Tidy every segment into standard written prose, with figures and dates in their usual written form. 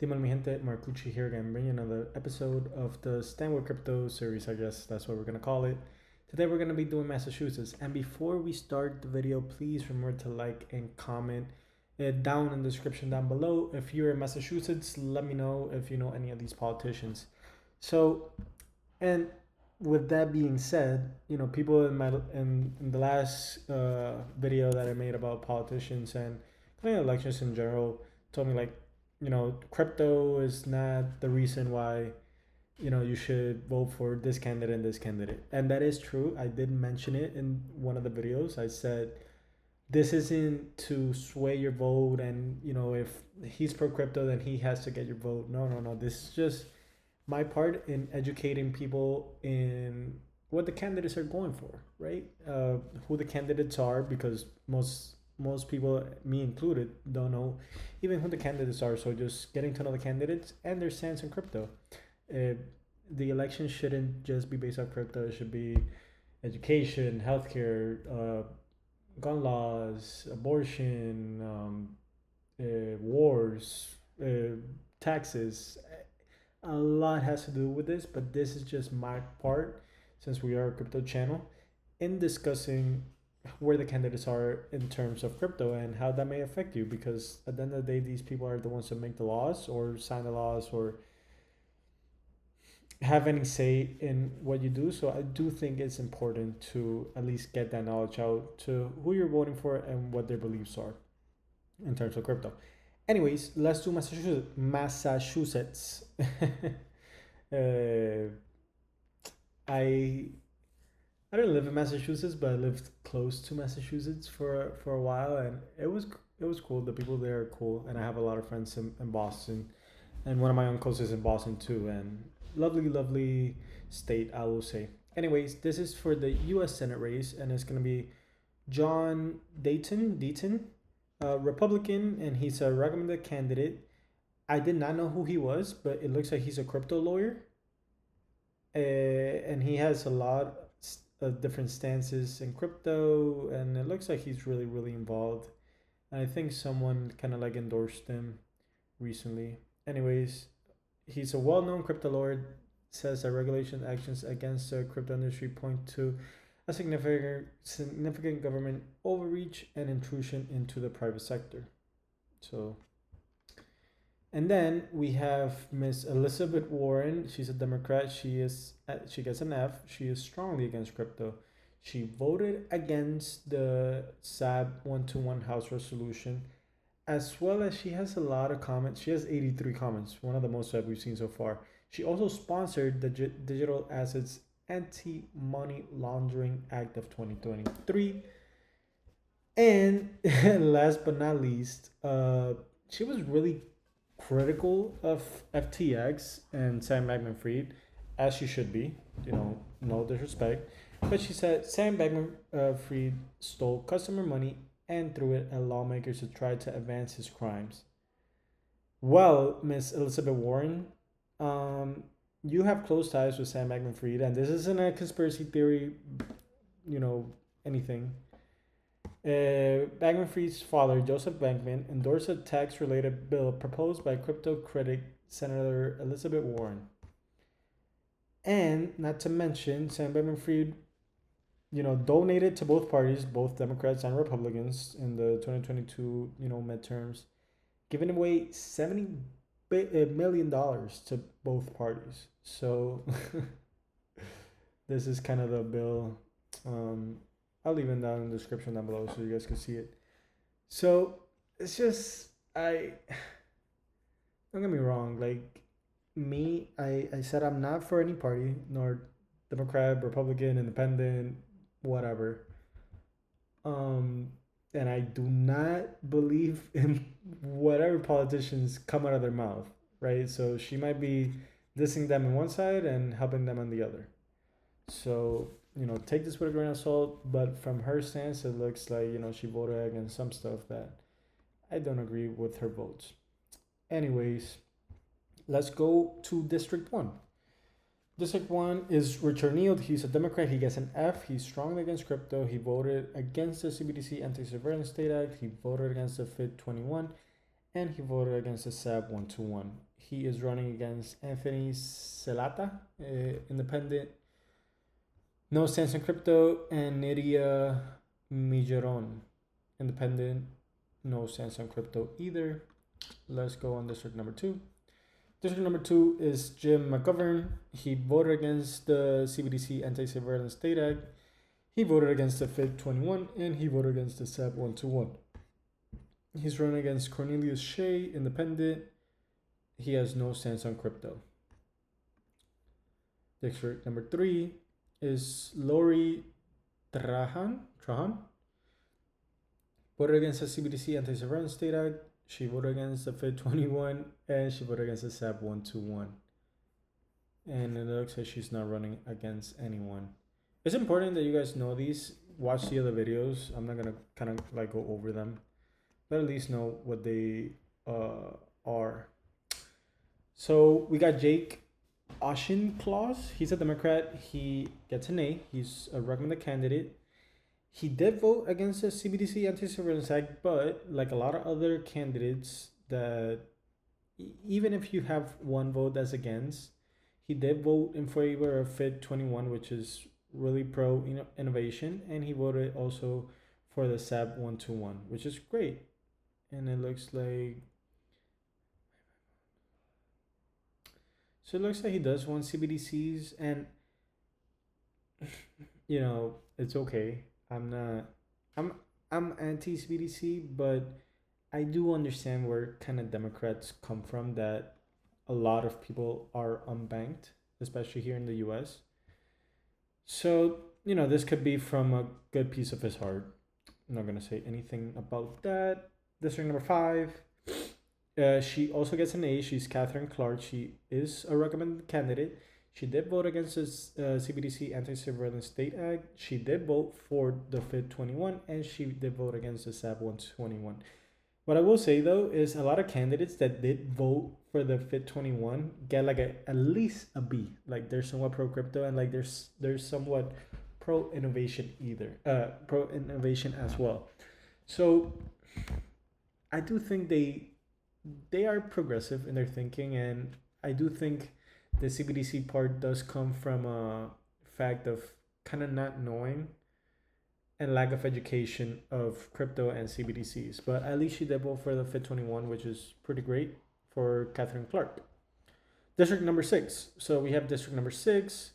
Dímelo mi gente, Marcucci here again, bringing another episode of the Stand With Crypto series, I guess that's what we're gonna call it. Today we're gonna be doing Massachusetts, and before we start the video, please remember to like and comment it down in the description down below. If you're in Massachusetts, let me know if you know any of these politicians. So, and with that being said, people in the last video that I made about politicians and kind of elections in general told me like, crypto is not the reason why you should vote for this candidate and this candidate, and that is true. I did mention it in one of the videos. I said this isn't to sway your vote, and if he's pro crypto, then he has to get your vote. No, no, no. This is just my part in educating people in what the candidates are going for, right? Who the candidates are, because most people, me included, don't know even who the candidates are. So just getting to know the candidates and their stance on crypto. Uh, the election shouldn't just be based on crypto. It should be education, healthcare, gun laws, abortion, wars, taxes. A lot has to do with this, but this is just my part, since we are a crypto channel, in discussing where the candidates are in terms of crypto and how that may affect you, because at the end of the day, these people are the ones that make the laws or sign the laws or have any say in what you do. So I do think it's important to at least get that knowledge out to who you're voting for and what their beliefs are in terms of crypto. Anyways, let's do Massachusetts. uh, I I didn't live in Massachusetts, but I lived close to Massachusetts for a while, and it was cool. The people there are cool, and I have a lot of friends in Boston, and one of my uncles is in Boston too, and lovely, lovely state, I will say. Anyways, this is for the U.S. Senate race, and it's gonna be John Deton, Republican, and he's a recommended candidate. I did not know who he was, but it looks like he's a crypto lawyer, and he has a lot of different stances in crypto, and it looks like he's really, really involved. And I think someone kind of like endorsed him recently. Anyways, he's a well-known crypto lawyer. Says that regulation actions against the crypto industry point to a significant government overreach and intrusion into the private sector. So, and then we have Miss Elizabeth Warren. She's a Democrat. She gets an F. She is strongly against crypto. She voted against the SAB 121 House resolution, as well as she has a lot of comments. She has 83 comments, one of the most that we've seen so far. She also sponsored the Digital Assets Anti-Money Laundering Act of 2023. And last but not least, she was really critical of FTX and Sam Bankman-Fried, as she should be. No disrespect, but she said Sam Bankman-Fried stole customer money and threw it at lawmakers to try to advance his crimes. Well, Miss Elizabeth Warren, you have close ties with Sam Bankman-Fried, and this isn't a conspiracy theory, anything. Bankman-Fried's father, Joseph Bankman, endorsed a tax-related bill proposed by crypto critic Senator Elizabeth Warren. And not to mention, Sam Bankman-Fried, donated to both parties, both Democrats and Republicans, in the 2022, midterms, giving away $70 million to both parties. So this is kind of the bill. I'll leave it down in the description down below so you guys can see it. So it's just, don't get me wrong, like me, I said I'm not for any party, nor Democrat, Republican, Independent, whatever. And I do not believe in whatever politicians come out of their mouth, right? So she might be dissing them on one side and helping them on the other. So, take this with a grain of salt, but from her stance, it looks like, she voted against some stuff that I don't agree with her votes. Anyways, let's go to District 1. District 1 is Richard Neal. He's a Democrat. He gets an F. He's strongly against crypto. He voted against the CBDC Anti-Surveillance State Act. He voted against the FIT 21. and he voted against the SAB 121. He is running against Anthony Celata, independent, no stance on crypto, and Nidia Mijaron, independent, no stance on crypto either. Let's go on district number 2. District number 2 is Jim McGovern. He voted against the CBDC Anti-Surveillance State Act. He voted against the FID 21, and he voted against the SAB 121. He's running against Cornelius Shea, independent. He has no stance on crypto. District number 3 is Lori Trahan. Voted against the CBDC Anti-Surveillance State Act. She voted against the FID 21, and she voted against the SAB 121. And it looks like she's not running against anyone. It's important that you guys know these. Watch the other videos. I'm not going to kind of like go over them, but at least know what they are. So we got Jake Auchincloss. He's a Democrat. He gets an A. He's a recommended candidate. He did vote against the CBDC Anti-Surveillance Act, but like a lot of other candidates, that even if you have one vote that's against, he did vote in favor of FID 21, which is really pro innovation, and he voted also for the SAB 121, which is great. And it looks like, so it looks like he does want CBDCs, and you know, it's okay. I'm anti-CBDC, but I do understand where kind of Democrats come from, that a lot of people are unbanked, especially here in the US. So, you know, this could be from a good piece of his heart. I'm not going to say anything about that. District number 5. She also gets an A. She's Katherine Clark. She is a recommended candidate. She did vote against the CBDC Anti-Surveillance State Act. She did vote for the FID 21, and she did vote against the SAB 121. What I will say, though, is a lot of candidates that did vote for the FID 21 get like at least a B. Like they're somewhat pro-crypto, and like there's somewhat pro-innovation pro-innovation as well. So I do think they are progressive in their thinking, and I do think the CBDC part does come from a fact of kind of not knowing and lack of education of crypto and CBDCs. But at least she did vote for the FID 21, which is pretty great for Katherine Clark. District number 6. So we have District number 6.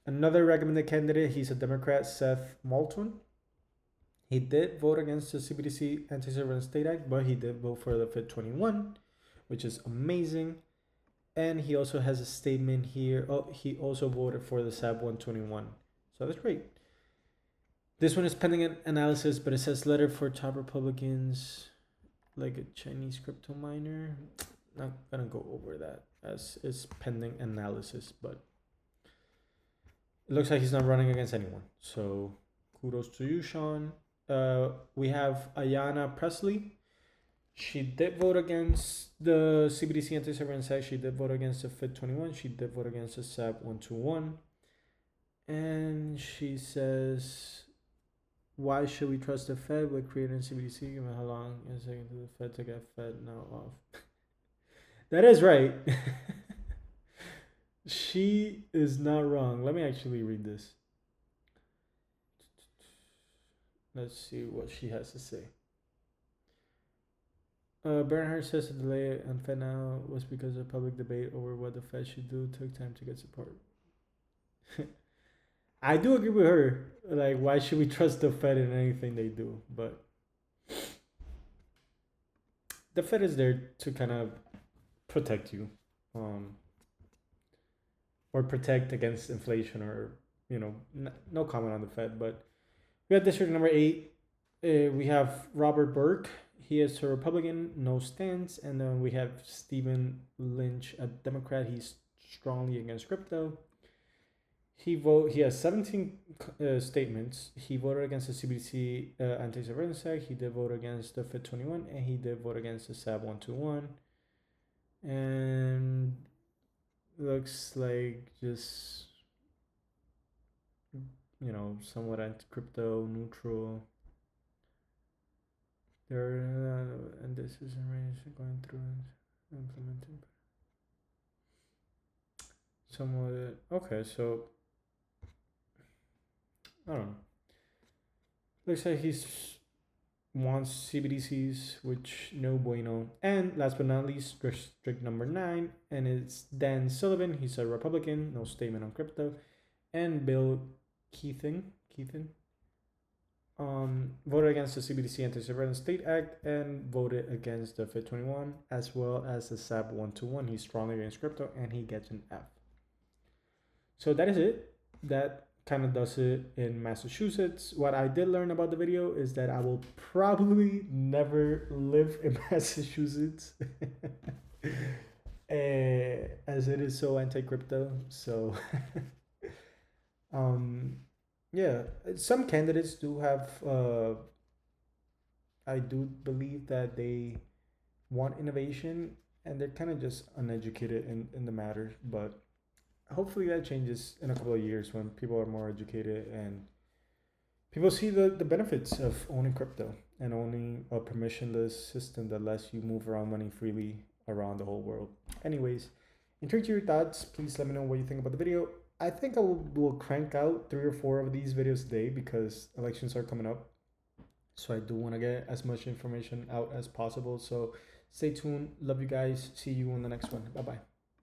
Another recommended candidate, he's a Democrat, Seth Moulton. He did vote against the CBDC Anti-Surveillance State Act, but he did vote for the FID 21, which is amazing. And he also has a statement here. Oh, he also voted for the SAB 121. So that's great. This one is pending an analysis, but it says letter for top Republicans, like a Chinese crypto miner. Not gonna go over that as it's pending analysis, but it looks like he's not running against anyone. So kudos to you, Sean. We have Ayanna Pressley. She did vote against the CBDC Anti-Surveillance Act. She did vote against the FID 21. She did vote against the SAB 121. And she says, why should we trust the Fed with creating CBDC? Given how long it's taking to the Fed to get Fed now off. That is right. She is not wrong. Let me actually read this. Let's see what she has to say. Bernhard says the delay on Fed now was because of public debate over what the Fed should do took time to get support. I do agree with her. Like, why should we trust the Fed in anything they do? But the Fed is there to kind of protect you, or protect against inflation, or no comment on the Fed. But we have District number 8. We have Robert Burke. He is a Republican, no stance. And then we have Stephen Lynch, a Democrat. He's strongly against crypto. He has 17 statements. He voted against the CBDC Anti-Surveillance Act. He did vote against the FID 21, and he did vote against the SAB 121. And looks like just somewhat anti-crypto, neutral. And and this is arranged going through and implementing. Some of it. Okay, so I don't know. Looks like he's wants CBDCs, which no bueno. And last but not least, strict number 9, and it's Dan Sullivan. He's a Republican, no statement on crypto, and Bill Keating voted against the CBDC Anti-Surveillance State Act and voted against the FIT 21 as well as the SAB 121. He's strongly against crypto and he gets an F. So that is it. That kind of does it in Massachusetts. What I did learn about the video is that I will probably never live in Massachusetts as it is so anti-crypto. So yeah, some candidates do have I do believe that they want innovation and they're kind of just uneducated in the matter, but hopefully that changes in a couple of years when people are more educated and people see the benefits of owning crypto and owning a permissionless system that lets you move around money freely around the whole world. Anyways, intrigued to your thoughts, please let me know what you think about the video. I think I will crank out 3 or 4 of these videos a day because elections are coming up. So I do want to get as much information out as possible. So stay tuned. Love you guys. See you on the next one. Bye-bye.